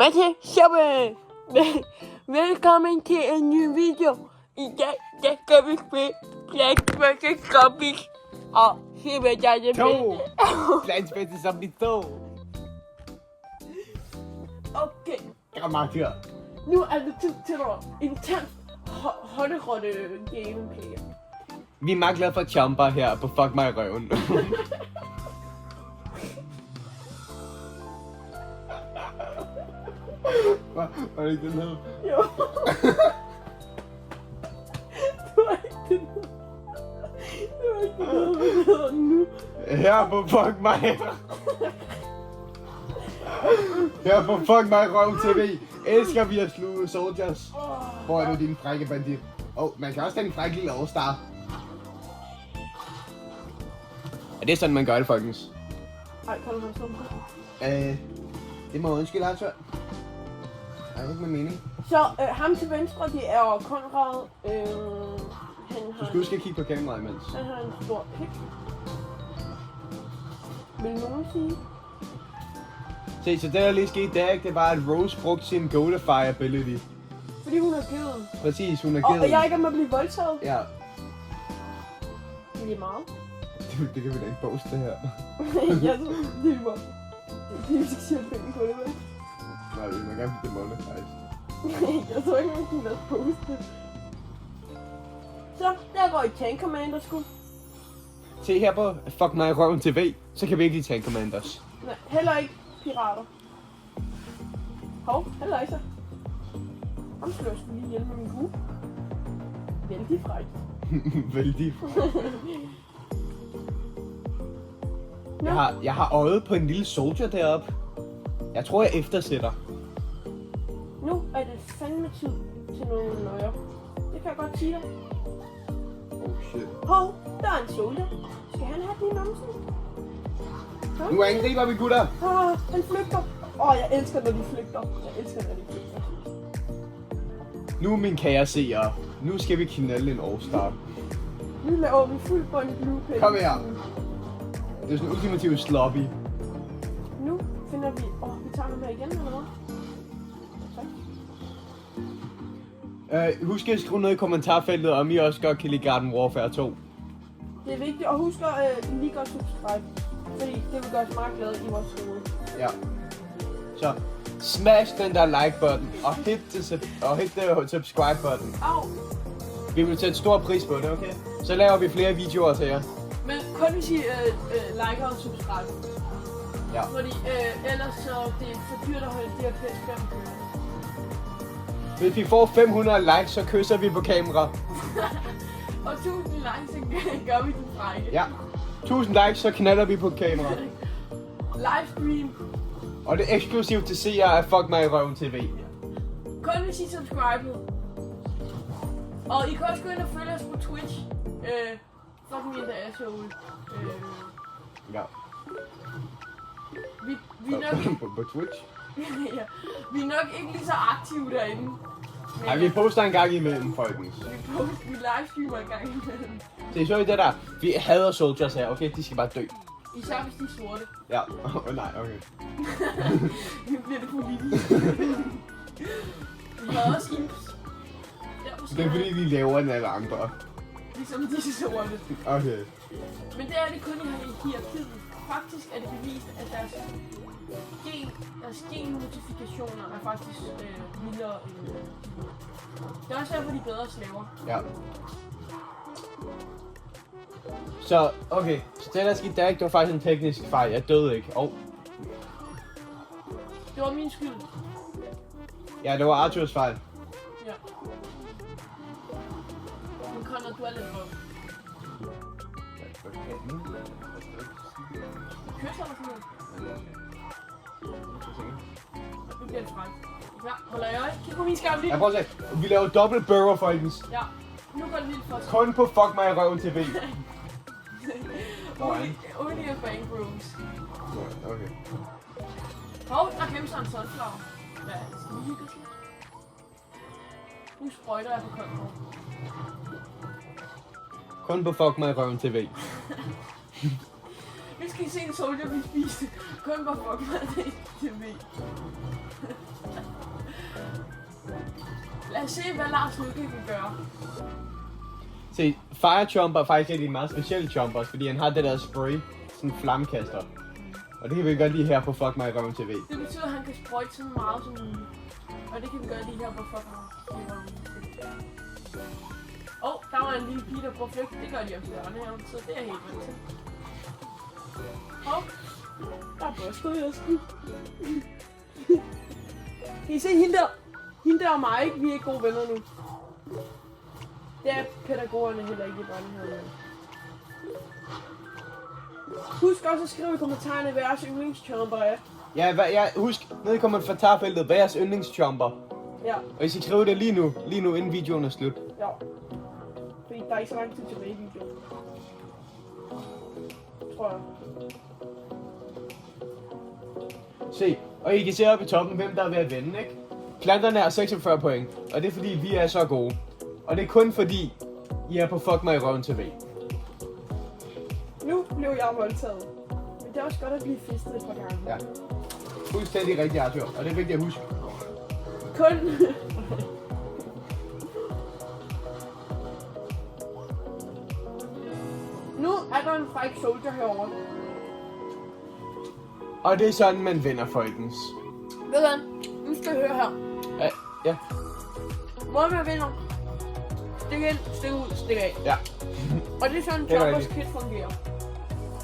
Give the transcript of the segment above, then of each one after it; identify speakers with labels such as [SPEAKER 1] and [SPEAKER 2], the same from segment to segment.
[SPEAKER 1] Hvad til? Velkommen til en ny video. I dag, der skal vi spille Plants vs. Zombies. Og se hvad der er det
[SPEAKER 2] To! Plants vs. Zombies 2!
[SPEAKER 1] Okay,
[SPEAKER 2] Grammatiker.
[SPEAKER 1] nu er det tid til intens håndrotte gameplay.
[SPEAKER 2] Vi er meget glade for Chomper her på Fuck mig i røven. Var det ikke den her?
[SPEAKER 1] Jo. Du har ikke det nu.
[SPEAKER 2] Her på Fuck mig. Her på Fuck mig i røven TV elsker vi at sluge soldiers. Hvor er du din frække bandit? Man kan også have en frække lille All-Star. Er det sådan man gør det, folkens?
[SPEAKER 1] Ej, kan du have sådan?
[SPEAKER 2] Det må jeg undskylde, altså. Det er ikke med mening.
[SPEAKER 1] Så ham til venstre, det er Konrad. Han
[SPEAKER 2] Du
[SPEAKER 1] har,
[SPEAKER 2] skal huske at kigge på kameraet imens.
[SPEAKER 1] han har en stor pik. Vil nogen sige?
[SPEAKER 2] Se, så det der lige skete, det var at Rose brugte sin Golify ability.
[SPEAKER 1] Fordi hun har givet.
[SPEAKER 2] Præcis, hun har
[SPEAKER 1] Og
[SPEAKER 2] givet.
[SPEAKER 1] jeg ikke er med at blive voldtaget.
[SPEAKER 2] Ja,
[SPEAKER 1] Det er meget.
[SPEAKER 2] det kan vi da ikke poste det her.
[SPEAKER 1] Jeg tror, det er bare. Det er vi skal sige penge på det, vel?
[SPEAKER 2] Nej, vi må gerne blive demonetized.
[SPEAKER 1] Jeg tror ikke, man kan lade poste det. Så, der går i Tank Commander, sgu.
[SPEAKER 2] Se her på Fuck mig i røven TV, så kan vi ikke lide Tank Commanders.
[SPEAKER 1] Nej, heller ikke pirater. Hov, heller ikke så. Ham slår jeg sgu lige ihjel med min hue. Vældig frækt.
[SPEAKER 2] Vældig.
[SPEAKER 1] Nå,
[SPEAKER 2] Jeg har øjet på en lille soldier deroppe. Jeg tror, jeg eftersætter.
[SPEAKER 1] nu er det fandme tid til nogle nøjer. Det kan jeg godt sige dig.
[SPEAKER 2] Oh shit.
[SPEAKER 1] Hov, der er en soldier. Skal han have din numsen?
[SPEAKER 2] Nu angriber vi, gutter.
[SPEAKER 1] Han flygter. Jeg elsker, når de flygter. Jeg elsker, når de flygter.
[SPEAKER 2] Nu, min kære seere, nu skal vi knalde en All-Star.
[SPEAKER 1] Nu laver vi fuld bond blue pen.
[SPEAKER 2] Kom her. Det er sådan en ultimativ sloppy.
[SPEAKER 1] Nu finder vi... vi tager ham her igen, eller hvad? Tak.
[SPEAKER 2] Husk at skrive noget i kommentarfeltet, om I også godt kan lide Garden Warfare 2.
[SPEAKER 1] Det er vigtigt, og husk at like og subscribe. Fordi det vil gøre os meget glade i vores skole.
[SPEAKER 2] Ja. Så smash den der like-button, og hit det subscribe-button.
[SPEAKER 1] Au!
[SPEAKER 2] Vi vil sætte stor pris på det, okay? Så laver vi flere videoer til jer.
[SPEAKER 1] Men kun hvis I like og subscribe.
[SPEAKER 2] Ja.
[SPEAKER 1] Fordi ellers så det er for dyrt at holde de her PS5 kørende.
[SPEAKER 2] Hvis vi får 500 likes, så kysser vi på kamera.
[SPEAKER 1] Og 1000 likes, så gør vi den frække.
[SPEAKER 2] Ja. 1000 likes, så knaller vi på kamera.
[SPEAKER 1] Livestream.
[SPEAKER 2] Og det er eksklusivt til seere af Fuck mig i røven TV.
[SPEAKER 1] Kun hvis I subscribe. Og I kan også gå ind og følge os på Twitch. Fuck me in the asshole.
[SPEAKER 2] Ja.
[SPEAKER 1] Vi er nok,
[SPEAKER 2] På Twitch?
[SPEAKER 1] ja, vi er nok ikke lige så aktive derinde. Men
[SPEAKER 2] Nej, vi poster en gang imellem, folkens.
[SPEAKER 1] vi livestreamer en gang imellem.
[SPEAKER 2] Se, så i det der. Vi hader soldiers her, okay? De skal bare dø.
[SPEAKER 1] Især hvis de er sorte.
[SPEAKER 2] Ja. Nej, okay.
[SPEAKER 1] Nu bliver det politisk. Vi har også imps.
[SPEAKER 2] Det er fordi, de laver end alle andre.
[SPEAKER 1] Ligesom disse sorte.
[SPEAKER 2] Okay.
[SPEAKER 1] Men det er det kun i hierarkiet. Faktisk er det bevist, at deres genmodifikationer er faktisk vildere end... Det er også derfor, de er bedre slaver.
[SPEAKER 2] Ja. Så, okay. Så det der skete der ikke, det var faktisk en teknisk fejl. Jeg døde ikke.
[SPEAKER 1] Det var min skyld.
[SPEAKER 2] Ja, det var Arthurs fejl.
[SPEAKER 1] Ja. Men Conrad, du er lidt røv. Kysser eller sådan noget? Nu bliver det frækt. Ja, holder jeg øje. Kig på min skærm lige.
[SPEAKER 2] Ja, prøv at se. Vi laver dobbelt burger, folkens.
[SPEAKER 1] Ja, nu går det vildt for os.
[SPEAKER 2] Kun på Fuck mig i røven TV.
[SPEAKER 1] Only a bang bros.
[SPEAKER 2] Okay.
[SPEAKER 1] Hov, der gemmer sig en sunflower. Hvad er det? Skal vi hygge os lidt? Nu sprøjter jeg på Conrad.
[SPEAKER 2] Kun på Fuck mig i røven TV.
[SPEAKER 1] Nu skal I se en Soldier, vi spiste. Kun på fuck mig, det er TV. Lad os se, hvad Lars Lykke kan gøre.
[SPEAKER 2] Se, Fire Chomper er faktisk en meget speciel chomper, fordi han har det der spray, sådan en flammekaster. Og det kan vi gøre lige her på Fuck mig i røven TV.
[SPEAKER 1] Det betyder, at han kan sprøjte så meget som muligt. Og det kan vi gøre lige her på Fuck mig i røven TV. Der var en lille pige, der prøvede flygt. Det gør de også i børnehaven, så det er helt vildt til. Der er børstet i æsken. Kan I se hende der? Hende der og mig, ikke? Vi er ikke gode venner nu. Det er pædagogerne heller ikke i børnehaven. Husk også at skrive i kommentarerne, hvad jeres yndlingschomper er.
[SPEAKER 2] Ja, husk, ned i kommentarfeltet, hvad er jeres yndlingschomper?
[SPEAKER 1] Ja.
[SPEAKER 2] Og I skal skrive det lige nu inden videoen er slut.
[SPEAKER 1] Ja. Fordi der er ikke så lang tid tilbage i videoen. Tror jeg.
[SPEAKER 2] Se, og I kan se oppe i toppen, hvem der er ved at vinde, ikke? Planterne har 46 point, og det er fordi, vi er så gode. Og det er kun fordi, I er på Fuck mig i røven TV.
[SPEAKER 1] Nu blev jeg voldtaget. Men det er også godt at blive fistet et par gange.
[SPEAKER 2] Ja. Fuldstændig rigtigt, Arthur. Og det er vigtigt at huske.
[SPEAKER 1] Kun... Nu er der en fræk soldier herovre.
[SPEAKER 2] Og det er sådan, man vinder folkens.
[SPEAKER 1] Ved du hvad? Nu skal jeg høre her.
[SPEAKER 2] Ja.
[SPEAKER 1] Hvor man vinder. Stik ind, stik ud, stik af.
[SPEAKER 2] Ja.
[SPEAKER 1] Og det er sådan,
[SPEAKER 2] Det er
[SPEAKER 1] Choppers
[SPEAKER 2] rigtigt.
[SPEAKER 1] kit fungerer.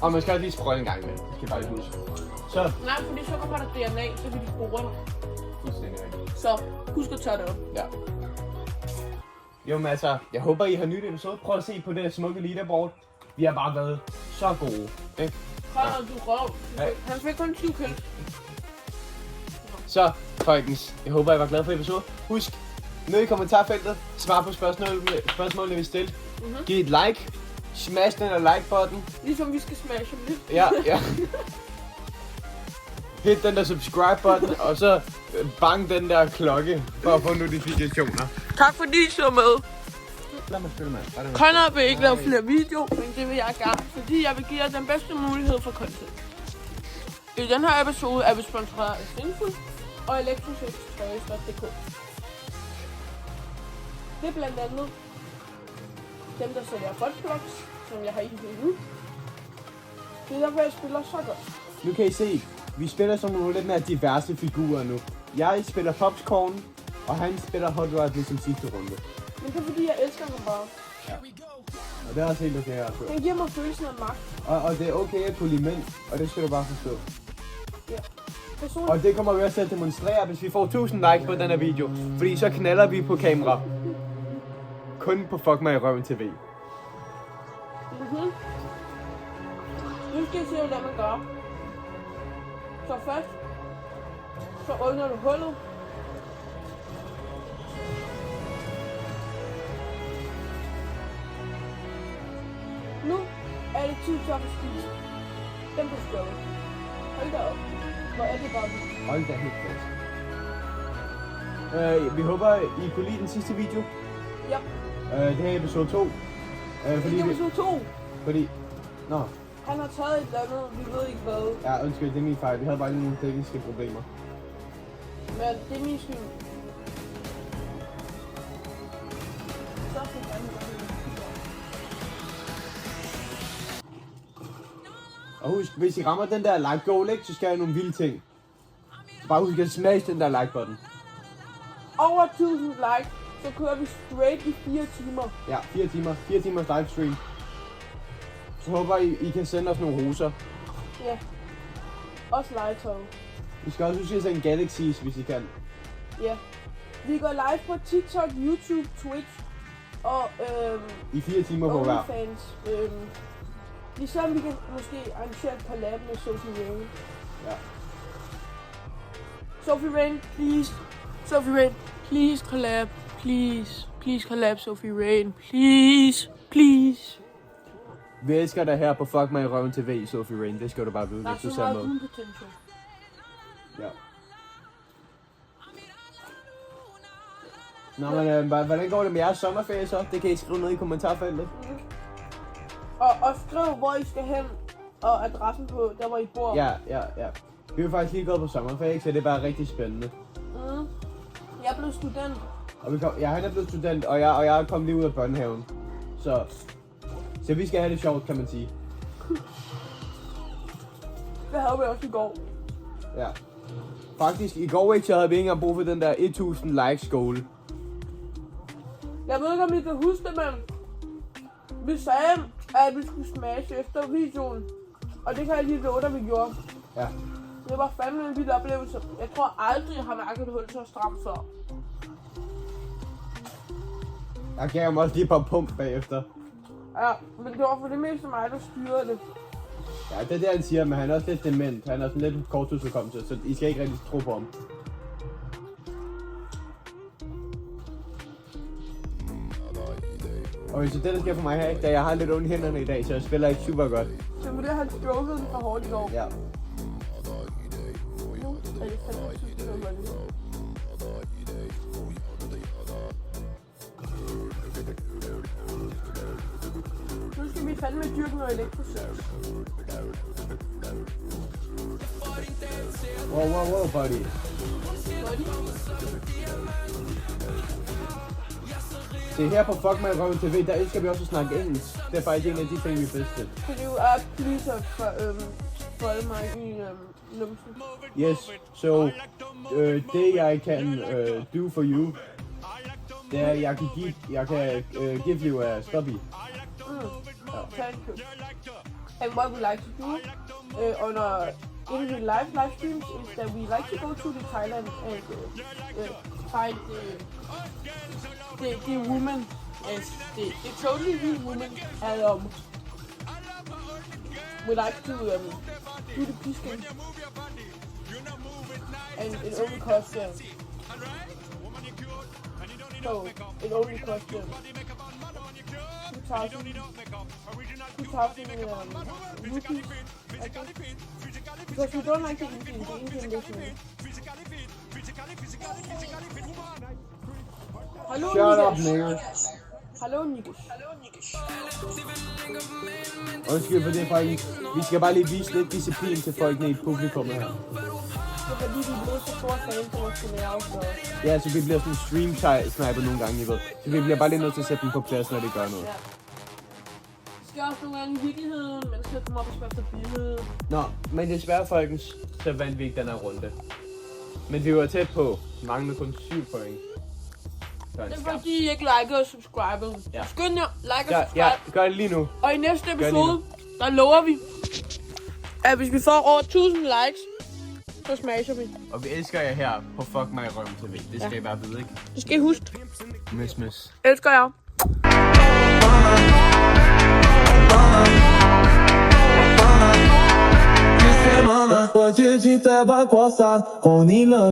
[SPEAKER 2] Og man skal også lige sprøjte en gang med. Det skal jeg bare lige huske. Så.
[SPEAKER 1] Nej, fordi så kommer der DNA, så kan de spore dig.
[SPEAKER 2] Fuldstændig rigtigt.
[SPEAKER 1] Så husk at tage det op.
[SPEAKER 2] Ja. Jo, men altså, jeg håber, I har nyt episode. Prøv at se på det smukke leaderboard. Vi har bare været så gode, ikke?
[SPEAKER 1] Hold du røv.
[SPEAKER 2] Ja.
[SPEAKER 1] Han fik kun 20 kills.
[SPEAKER 2] Så, folkens, jeg håber, I var glade for episoden. Husk, ned i kommentarfeltet, svar på spørgsmålene, vi stillede. Giv et like, smash den der like-button.
[SPEAKER 1] Ligesom vi skal smashe dem lidt.
[SPEAKER 2] Ja. Hit den der subscribe-button, og så bang den der klokke, for at få notifikationer.
[SPEAKER 1] Tak fordi I så med.
[SPEAKER 2] Lad mig spille, mand.
[SPEAKER 1] Conor vil ikke lave flere videoer, men det vil jeg gerne, fordi jeg vil give jer den bedste mulighed for content. I den her episode er vi sponsoreret af Sinful og Elektrosøgstøjestop.dk. Det er blandt andet dem, der sælger frontblocks, som jeg har i nu. Det er derfor, jeg spiller så godt.
[SPEAKER 2] Nu kan I se, vi spiller som nogle lidt mere diverse figurer nu. Jeg spiller Popscorn, og han spiller Hot Rod ligesom sidste runde.
[SPEAKER 1] Men det er fordi, jeg elsker ham bare.
[SPEAKER 2] Ja. Og det er også helt okay her.
[SPEAKER 1] Han giver mig følelsen af magt.
[SPEAKER 2] Og det er okay at kunne lide mænd, og det skal du bare forstå.
[SPEAKER 1] Ja. Personligt.
[SPEAKER 2] Og det kommer vi også til at demonstrere, hvis vi får 1000 likes på den her video. Fordi så knaller vi på kamera. Kun på Fuck mig i røven TV.
[SPEAKER 1] Nu skal I se, hvordan man gør. Så først, så åbner du hullet. Nu er det tid til at få spist. Den på skålet. Hold da op. Hvor er det bare vildt.
[SPEAKER 2] Hold da helt fast. Vi håber, I kunne lide den sidste video.
[SPEAKER 1] Ja.
[SPEAKER 2] Det her er episode 2.
[SPEAKER 1] Det er episode 2.
[SPEAKER 2] Fordi... Nå.
[SPEAKER 1] Han har taget et eller andet, vi ved ikke hvad.
[SPEAKER 2] Ja, undskyld, det er min fejl. Vi havde bare lige nogle tekniske problemer.
[SPEAKER 1] Men det er min skyld. Så fik han det.
[SPEAKER 2] Og husk, hvis I rammer den der like goal, ikke, så skal jeg nogle vilde ting. Bare husk at smash den der like button.
[SPEAKER 1] Over 1000 likes, så kører vi straight i 4 timer.
[SPEAKER 2] Ja, 4 timer. 4 timers livestream. Så håber I kan sende os nogle roser.
[SPEAKER 1] Ja. Også legetøj.
[SPEAKER 2] I skal også huske at sende Galaxies, hvis I kan.
[SPEAKER 1] Ja. Vi går live på TikTok, YouTube, Twitch og
[SPEAKER 2] I 4 timer på hver.
[SPEAKER 1] OnlyFans. Ligesom vi kan måske arrangere et collab med Sophie Rain.
[SPEAKER 2] Ja.
[SPEAKER 1] Sophie Rain, please. Sophie Rain, please collab. Please. Please collab, Sophie Rain. Please. Please.
[SPEAKER 2] Vi elsker dig her på Fuck mig i røven TV, Sophie Rain. Det skal du bare vide,
[SPEAKER 1] Der er
[SPEAKER 2] hvis du
[SPEAKER 1] så
[SPEAKER 2] ser
[SPEAKER 1] meget
[SPEAKER 2] med.
[SPEAKER 1] uden potential.
[SPEAKER 2] Ja. Nå, men hvordan går det med jeres sommerferie så? Det kan I skrive ned i kommentarfeltet.
[SPEAKER 1] Og skriv, hvor I skal hen. og adressen på, der hvor I bor.
[SPEAKER 2] Ja. Vi er jo faktisk lige gået på sommerferie, ikke? Så det er bare rigtig spændende.
[SPEAKER 1] Jeg er blevet student.
[SPEAKER 2] Og han er blevet student, og jeg er kommet lige ud af børnehaven. Så vi skal have det sjovt, kan man sige.
[SPEAKER 1] Det havde vi også i går.
[SPEAKER 2] Ja. Faktisk, i går ikke, så havde vi ikke engang brug for den der 1000 likes goal.
[SPEAKER 1] Jeg ved ikke, om I kan huske det, men vi sagde, at vi skulle smashe efter videoen. Og det kan jeg lige love dig, vi gjorde.
[SPEAKER 2] Ja.
[SPEAKER 1] Det var fandme en vild oplevelse. Jeg tror aldrig, jeg har mærket et hul så stramt før.
[SPEAKER 2] Jeg gav ham også lige et par pump bagefter.
[SPEAKER 1] Ja, men det var for det meste mig, der styrede det.
[SPEAKER 2] Ja, det er det, han siger, men han er også lidt dement. Han er sådan lidt korttidsudkommelse, så I skal ikke rigtig tro på ham. Okay, så det der sker for mig her, ikke? Da jeg har lidt ondt i hænderne i dag, så jeg spiller ikke super godt.
[SPEAKER 1] Så var det, han strokede den for hårdt i går.
[SPEAKER 2] Ja.
[SPEAKER 1] Nu er det fandme tydeligt, at man nu skal vi fandme dyrke noget elektrosex.
[SPEAKER 2] Wow, buddy. Se her på Fuck My Røven TV, der elsker vi også at snakke engelsk. Det er faktisk en af de ting, vi bedste.
[SPEAKER 1] Could you please folde mig i numsen?
[SPEAKER 2] Yes, so det I can do for you, det er, jeg kan give you a stubby.
[SPEAKER 1] Thank you. And what we like to do on our in the live streams is that we like to go to the Thailand and find the woman as the totally real woman, and we like to do the pisking and it only costs so it only costs 2,000 rupees, I think. Because we don't like the Indian version. Hallo,
[SPEAKER 2] Shut up,
[SPEAKER 1] Nikish.
[SPEAKER 2] nigger.
[SPEAKER 1] Hallo, Nikish.
[SPEAKER 2] Undskyld for det, faktisk. Vi skal bare lige vise lidt disciplin til folkene i publikummet her.
[SPEAKER 1] Det er fordi, vi er blevet så store fans af vores kanal, så...
[SPEAKER 2] Ja, så vi bliver sådan stream-snipet nogle gange, I ved. Så vi bliver bare lige nødt til at sætte dem på plads, når de gør noget.
[SPEAKER 1] Ja. Det sker også nogle gange i virkeligheden, men det skal komme op og spørge efter billedet.
[SPEAKER 2] Nå, men desværre, folkens, så vandt vi ikke den her runde. Men vi var tæt på. Vi manglede kun 7 point.
[SPEAKER 1] Det er fordi, I ikke liker og subscriber.
[SPEAKER 2] Ja.
[SPEAKER 1] Skynd jer, like og subscribe.
[SPEAKER 2] Ja, gør det lige nu.
[SPEAKER 1] Og i næste episode, der lover vi, at hvis vi får over 1000 likes, så smasher vi.
[SPEAKER 2] Og vi elsker jer her på Fuck My Røven TV. Det skal I bare vide, ikke?
[SPEAKER 1] Det skal I huske.
[SPEAKER 2] Miss.
[SPEAKER 1] Elsker jer.
[SPEAKER 3] 我自己在把光洒，哄你了。